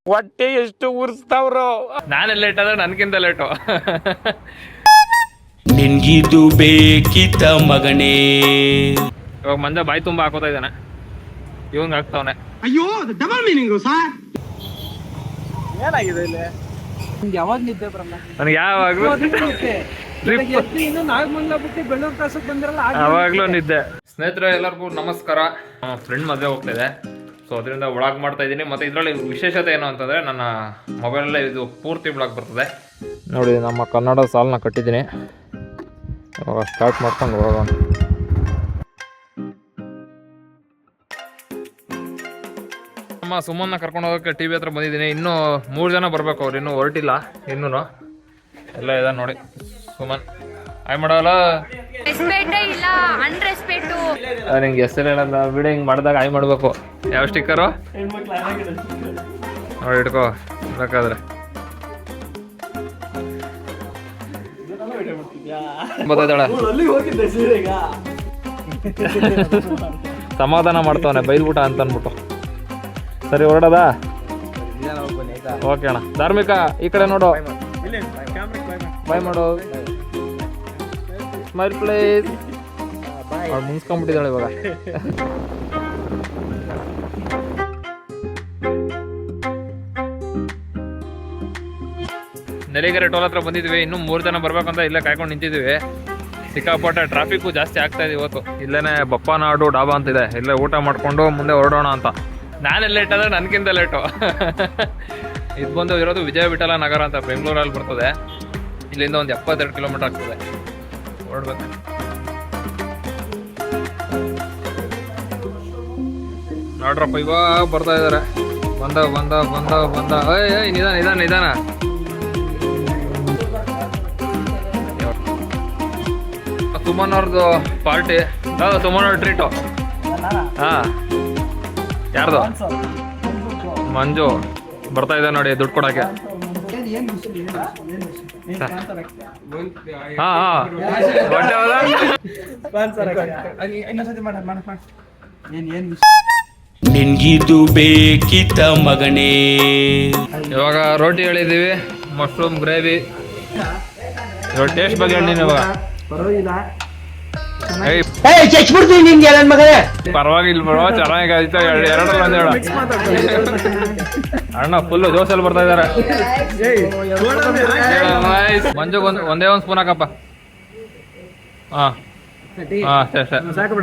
ಹೊಟ್ಟೆ ಎಷ್ಟು ಉರ್ಸ್ತಾವ್ರು. ನಾನೇ ಲೇಟ್ ಆದ್ರೆ ನನ್ಗಿಂತ ಲೇಟು. ನಿನ್ಗಿದು ಬೇಕಿತ್ತ ಮಗನೇ. ಇವಾಗ ಮಂಜ ಬಾಯಿ ತುಂಬಾ ಹಾಕೋತಾ ಇದ್ದಾನೆ, ಇವಂಗ ಹಾಕ್ತಾವನೆ. ಅಯ್ಯೋ ಡಬಲ್ ಮೀನಿಂಗ್ ಸರ್. ಏನಾಗಿದೆ ಇಲ್ಲಿ? ಯಾವಾಗ ನಿದ್ದೆ ಬರಲ್ಲ ನನಗೆ ಯಾವಾಗ್ಲೂ ನಾಗಮಂಗಲ ಬಿಟ್ಟು ಬೆಳ್ಳೂರು ಕ್ರಾಸಕ್ಕೆ ಬಂದಿರಲ್ಲ ಯಾವಾಗ್ಲೂ ನಿದ್ದೆ. ಸ್ನೇಹಿತರೆ ಎಲ್ಲರಿಗೂ ನಮಸ್ಕಾರ. ಫ್ರೆಂಡ್ ಮದುವೆ ಹೋಗ್ತಾ ಇದೆ, ಸೊ ಅದರಿಂದ ವ್ಲಾಗ್ ಮಾಡ್ತಾ ಇದ್ದೀನಿ. ಮತ್ತೆ ಇದರಲ್ಲಿ ವಿಶೇಷತೆ ಏನು ಅಂತಂದರೆ ನನ್ನ ಮೊಬೈಲಲ್ಲೇ ಇದು ಪೂರ್ತಿ ವ್ಲಾಗ್ ಬರ್ತದೆ. ನೋಡಿ, ನಮ್ಮ ಕನ್ನಡ ಸಾಲನ್ನ ಕಟ್ಟಿದ್ದೀನಿ. ಇವಾಗ ಸ್ಟಾರ್ಟ್ ಮಾಡ್ಕೊಂಡು ಹೋಗೋಣ. ನಮ್ಮ ಸುಮನ್ನ ಕರ್ಕೊಂಡು ಹೋಗೋಕ್ಕೆ ಟಿ ವಿ ಹತ್ರ ಬಂದಿದ್ದೀನಿ. ಇನ್ನೂ 3 ಜನ ಬರಬೇಕು, ಅವ್ರು ಇನ್ನೂ ಹೊರಟಿಲ್ಲ. ಇನ್ನೂ ಎಲ್ಲ ಇದೆ ನೋಡಿ. ಸುಮನ್ ಆಯ್ ಮಾಡೋಲ್ಲ, ನಿಂಗೆ ಹೆಸರು ಹೇಳಲ್ಲ. ವಿಡಿಯೋ ಹಿಂಗೆ ಮಾಡಿದಾಗ ಆಯ್ ಮಾಡಬೇಕು. ಯಾವ ಸ್ಟಿಕ್ಕರು ನೋಡಿ ಇಟ್ಕೋ ಬೇಕಾದ್ರೆ. ಬತ್ತಾಳೆ ಸಮಾಧಾನ ಮಾಡ್ತವನೆ ಬೈದ್ಬಿಟ್ಟ ಅಂತ ಅಂದ್ಬಿಟ್ಟು. ಸರಿ ಹೊರಡದ? ಓಕೆ ಅಣ್ಣ. ಧಾರ್ಮಿಕ ಈ ಕಡೆ ನೋಡು, ಬಾಯ್ ಮಾಡು. Smile place. ಮುನ್ಸ್ಕೊಂಡ್ಬಿಟ್ಟಿದ್ದಾಳೆ ಇವಾಗ. ನೆಲಿಗೆರೆ ಟೋಲ್ ಹತ್ರ ಬಂದಿದ್ವಿ. ಇನ್ನೂ 3 ಜನ ಬರ್ಬೇಕಂತ ಇಲ್ಲೇ ಕಾಯ್ಕೊಂಡು ನಿಂತಿದ್ವಿ. ಸಿಕ್ಕಾಪಟ್ಟೆ ಟ್ರಾಫಿಕ್ಕು ಜಾಸ್ತಿ ಆಗ್ತಾ ಇದೆ ಇವತ್ತು. ಇಲ್ಲೇನೆ ಬಪ್ಪನಾಡು ಡಾಬಾ ಅಂತಿದೆ, ಇಲ್ಲೇ ಊಟ ಮಾಡ್ಕೊಂಡು ಮುಂದೆ ಹೊರಡೋಣ ಅಂತ. ನಾನೇ ಲೇಟ್ ಆದರೆ ನನಗಿಂತ ಲೇಟು. ಇದು ಬಂದು ಇರೋದು ವಿಜಯ ವಿಠಲ ನಗರ ಅಂತ ಬೆಂಗಳೂರಲ್ಲಿ ಬರ್ತದೆ. ಇಲ್ಲಿಂದ ಒಂದು 72 ಕಿಲೋಮೀಟರ್ ಆಗ್ತದೆ. ಹೊರಡ್ಬೇಕು. ನೋಡ್ರಪ್ಪ ಇವಾಗ ಬರ್ತಾ ಇದಾರೆ. ಬಂದ ಏಯ್ ನಿಧಾನ. ಸುಮನ್ ಅವ್ರದ್ದು ಪಾರ್ಟಿ, ಸುಮನ್ ಅವ್ರ ಟ್ರೀಟು. ಹಾ, ಯಾರ್ದು? ಮಂಜು ಬರ್ತಾ ಇದೆ ನೋಡಿ ದುಡ್ಡು ಕೊಡಕ್ಕೆ. ಹಾ ನಿನ್ಗಿದು ಬೇಕಿತ್ತ ಮಗನೇ. ಇವಾಗ ರೋಟಿ ಹೇಳಿದ್ದೀವಿ, ಮಶ್ರೂಮ್ ಗ್ರೇವಿ. ಇವಾಗ ಟೇಸ್ಟ್ ಬಗ್ಗೆ ಹೇಳಿ ಇವಾಗ. ಪರವಾಗಿಲ್ಲ ಬರುವ, ಚೆನ್ನಾಗಾಯ್ತು. ಎರಡರಲ್ಲಿ ಒಂದು ಹೇಳ. ಅಣ್ಣ ಫುಲ್ಲು ಜೋಸಲ್ಲಿ ಬರ್ತಾ ಇದಾರೆ. ಮಂಜು ಒಂದೇ ಒಂದು ಸ್ಪೂನ್ ಹಾಕಪ್ಪ. ಹಾ ಸಾಕು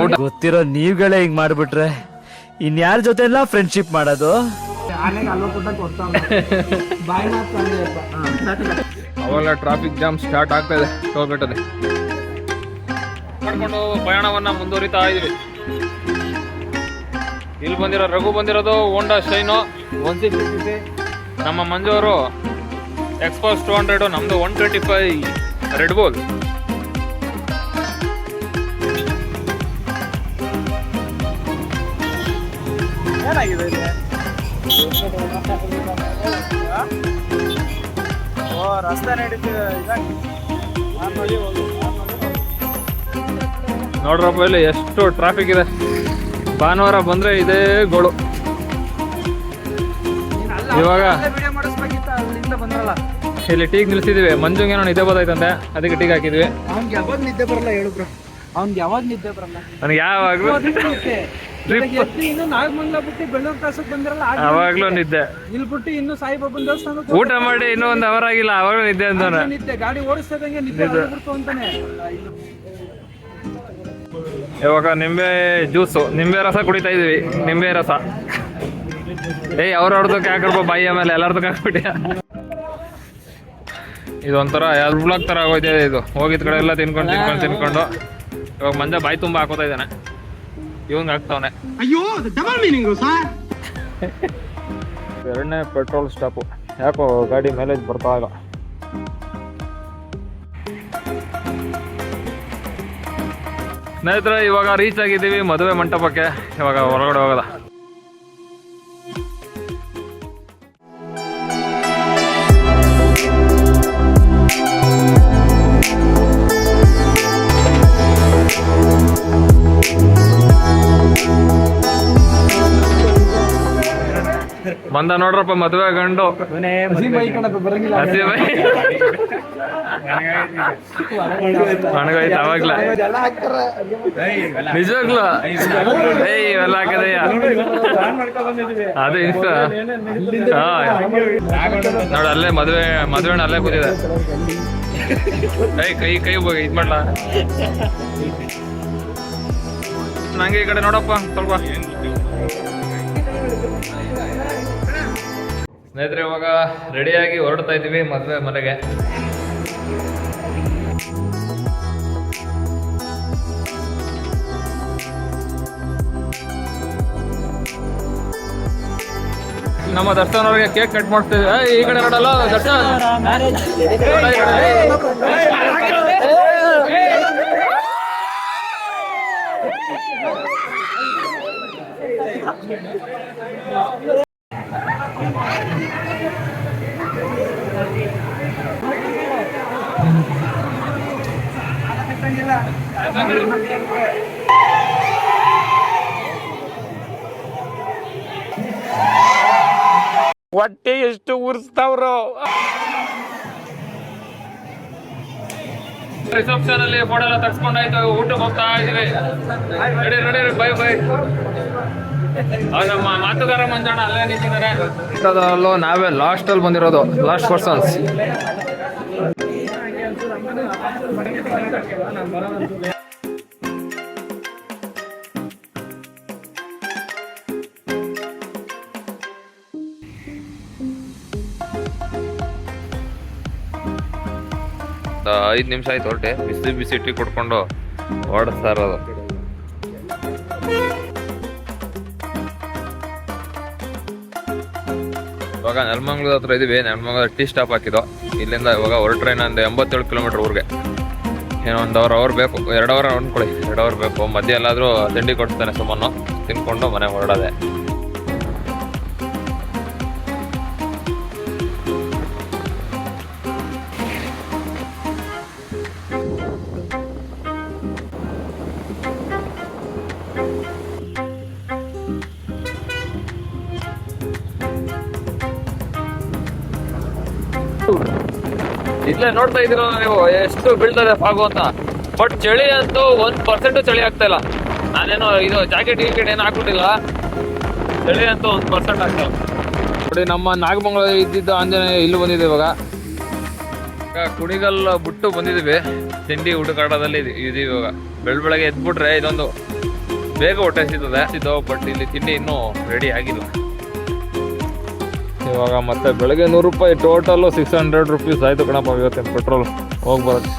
ಊಟ. ಗೊತ್ತಿರೋ ನೀವುಗಳೇ ಹಿಂಗ್ ಮಾಡ್ಬಿಟ್ರೆ ಇನ್ಯಾರ ಜೊತೆ ಎಲ್ಲ ಫ್ರೆಂಡ್ಶಿಪ್ ಮಾಡೋದು? ಅವೆಲ್ಲ ಟ್ರಾಫಿಕ್ ಜಾಮ್ ಸ್ಟಾರ್ಟ್ ಆಗ್ತಾ ಇದೆ ಟೋಲ್ಗೇಟಲ್ಲಿ. ಮಾಡ್ಕೊಂಡು ಪ್ರಯಾಣವನ್ನ ಮುಂದುವರಿತಾ ಇದೀವಿ. ಇಲ್ಲಿ ರಘು ಬಂದಿರೋದು ಹೋಂಡಾ ಶೈನು 160cc. ನಮ್ಮ ಮಂಜು ಅವರು ಎಕ್ಸ್ಪೋಸ್ 200, ನಮ್ದು 125 ರೆಡ್ ಬುಲ್. ಏನಾಗಿದೆ ಇಲ್ಲಿ? ಓ ರಸ್ತೆ ನಡೀತಿದೆ. ನೋಡ್ರಪ್ಪ ಇಲ್ಲಿ ಎಷ್ಟು ಟ್ರಾಫಿಕ್ ಇದೆ. ಭಾನುವಾರ ಬಂದ್ರೆ ಇದೇ ಗೋಳು. ಇವಾಗ ಇಲ್ಲಿ ಟೀಗ್ ನಿಲ್ಸಿದೀವಿ. ಮಂಜುಗೆ ಏನೋ ನಿದ್ದೆ ಬರ್ತೈತಂತೆ, ಅದಕ್ಕೆ ಟೀಗ್ ಹಾಕಿದ್ವಿ. ಅವ್ನಿಗೆ ಯಾವಾಗ ನಿದ್ದೆ ಬರಲ್ಲ ಹೇಳು ಬ್ರೋ. ನನಗೆ ಯಾವಾಗ್ಲೂ ಇನ್ನು ನಾಗಮಂಗಲ ಬಿಟ್ಟು ಬೆಳ್ಳೂರು ಕ್ರಾಸಕ್ಕೆ ಬಂದಿರಲ್ಲ ಯಾವಾಗ್ಲೂ ನಿದ್ದೆ. ಇಲ್ಲಿ ಬಿಟ್ಟು ಇನ್ನು ಸಾಯಿಬಾಬನ್ ದೇವಸ್ಥಾನಕ್ಕೆ ಊಟ ಮಾಡಿ ಇನ್ನೂ 1 ಅವರ್ ಆಗಿಲ್ಲ, ಅವಾಗ್ಲೂ ನಿದ್ದೆ ಅಂತಾನೆ. ನಿದ್ದೆ ಗಾಡಿ ಓಡಿಸ್ತಿದ್ದಂಗೆ ನಿದ್ದೆ ಬಿಡ್ತು ಅಂತಾನೆ. ಇವಾಗ ನಿಂಬೆ ಜ್ಯೂಸು, ನಿಂಬೆ ರಸ ಕುಡಿತಾ ಇದೀವಿ. ನಿಂಬೆ ರಸ ಅವ್ರವ್ರದಕ್ಕೆ ಹಾಕಿರ್ಬೋ ಬಾಯಿಯ ಮೇಲೆ ಎಲ್ಲರದಕ್ಕೆ ಹಾಕ್ಬಿಟ್ಟಿಯ. ಇದೊಂಥರ ಯಾವ್ದು ಬ್ಲಾಕ್ ಥರ ಆಗೋಯ್ತಿದೆ. ಇದು ಹೋಗಿದ ಕಡೆ ಎಲ್ಲ ತಿನ್ಕೊಂಡು ಇವಾಗ ಮಂಜ ಬಾಯಿ ತುಂಬ ಹಾಕೋತಾ ಇದ್ದಾನೆ, ಇವಂಗ ಹಾಕ್ತಾವನೆ. ಅಯ್ಯೋ ಡಬಲ್ ಮೀನಿಂಗ್ ಸರ್. 2ನೇ ಪೆಟ್ರೋಲ್ ಸ್ಟಾಪು. ಯಾಕೋ ಗಾಡಿ ಮೈಲೇಜ್ ಬರ್ತಾ ಇಲ್ಲ. ಸ್ನೇಹಿತರೆ ಇವಾಗ ರೀಚ್ ಆಗಿದ್ದೀವಿ ಮದುವೆ ಮಂಟಪಕ್ಕೆ. ಇವಾಗ ಹೊರಗಡೆ ಹೋಗೋದ. ಬಂದ ನೋಡ್ರಪ್ಪ ಮದುವೆ ಗಂಡು ಬರಂಗಿಲ್ಲ ಹಸಿ ಬೈ ಒಣಗೋಯ್ತು ಅವಾಗ್ಲ ನಿಜವಾಗ್ಲು ಏಯ್ ಇವೆಲ್ಲ ಹಾಕದಯ್ಯ ಅದು ಇಷ್ಟ ನೋಡ ಅಲ್ಲೇ ಮದುವೆ ಹಣ್ಣು ಅಲ್ಲೇ ಕೂತಿದೆ ಕೈ ಇದ್ ಮಾಡ್ಲಾ ನಂಗೆ ಈ ಕಡೆ ನೋಡಪ್ಪ ಸ್ವಲ್ಪ ಸ್ನೇಹಿತರೆ ಇವಾಗ ರೆಡಿಯಾಗಿ ಹೊರಡ್ತಾ ಇದೀವಿ ಮದುವೆ ಮನೆಗೆ. ನಮ್ಮ ದರ್ಶನ್ ಅವ್ರಿಗೆ ಕೇಕ್ ಕಟ್ ಮಾಡ್ತೀವಿ. ಈ ಕಡೆ ನೋಡಲ್ಲ ದರ್ಶನ್ ಹೊಟ್ಟೆ ಎಷ್ಟು ಉರ್ಸ್ತಾವ್ರೋ. ರಿಸೆಪ್ಷನ್ ಅಲ್ಲಿ ಫೋಟೋ ಎಲ್ಲ ತರ್ಸ್ಕೊಂಡಾಯ್ತು. ಊಟಕ್ಕೆ ಹೋಗ್ತಾ ಇದೀವಿ. ರೆಡಿ ಬೈ ನಮ್ಮ ಮಾತುಗಾರ ಮಂಜಣ್ಣ ಅಲ್ಲೇ ನಿಂತಿದ್ದಾರೆ. ನಾವೇ ಲಾಸ್ಟ್ ಅಲ್ಲಿ ಬಂದಿರೋದು, ಲಾಸ್ಟ್ ಪರ್ಸನ್ಸ್. ಒಂದು 5 ನಿಮಿಷ ಆಯ್ತು ಹೊರಟೆ. ಬಿಸಿ ಟೀ ಕುಡ್ಕೊಂಡು ಓಡಿಸ್ತಾ ಇರೋದು. ಇವಾಗ ನೆಲಮಂಗ್ಲದ ಹತ್ರ ಇದೀವಿ. ನೆಲಮಂಗ್ಲದ ಟೀ ಸ್ಟಾಪ್ ಹಾಕಿದ್ದು. ಇಲ್ಲಿಂದ ಇವಾಗ ಹೊರಟ್ರೆ ಇನ್ನೊಂದು 87 ಕಿಲೋಮೀಟರ್ ಊರಿಗೆ. ಏನೋ ಒಂದು ಅವರ್ ಬೇಕು, 2 ಅವರ್ ಅನ್ಕೊಳ್ಳಿ. 2 ಅವರ್ ಬೇಕು. ಮಧ್ಯೆ ಎಲ್ಲಾದರೂ ತಿಂಡಿ ಕೊಡ್ತಾನೆ ಸುಮ್ಮನೆ, ತಿನ್ಕೊಂಡು ಮನೆ ಹೊರಡೋದೆ. ಇಲ್ಲೇ ನೋಡ್ತಾ ಇದ್ದೀರ ನೀವು ಎಷ್ಟು ಬೀಳ್ತದೆ ಫಾಗು ಅಂತ. ಬಟ್ ಚಳಿ ಅಂತೂ 1% ಚಳಿ ಆಗ್ತಾ ಇಲ್ಲ. ನಾನೇನೋ ಇದು ಜಾಕೆಟ್ ಏನು ಹಾಕ್ಬಿಟ್ಟಿಲ್ಲ. ಚಳಿ ಅಂತೂ 1% ಆಗ್ತಾ ಇಲ್ಲ. ನೋಡಿ ನಮ್ಮ ನಾಗಮಂಗಲ ಇದ್ದಿದ್ದ ಆಂಜನೇಯ ಇಲ್ಲಿ ಬಂದಿದೆ. ಇವಾಗ ಕುಣಿಗಲ್ ಬಿಟ್ಟು ಬಂದಿದ್ದೀವಿ. ತಿಂಡಿ ಊಟಕಾಟದಲ್ಲಿ ಇದೀವಿ. ಇವಾಗ ಬೆಳಗ್ಗೆ ಎದ್ಬಿಟ್ರೆ ಇದೊಂದು ಬೇಗ ಹೊಟ್ಟೆ ಸಿಗ್ತದೆ. ಬಟ್ ಇಲ್ಲಿ ತಿಂಡಿ ಇನ್ನೂ ರೆಡಿ ಆಗಿಲ್ಲ. ಇವಾಗ ಮತ್ತೆ ಬೆಳಗ್ಗೆ 100 ರೂಪಾಯಿ ಟೋಟಲ್ 600 ರುಪೀಸ್ ಆಯ್ತು ಕಣಪ್ಪ ಇವತ್ತಿನ ಪೆಟ್ರೋಲ್ ಹೋಗಿ ಬರೋದು.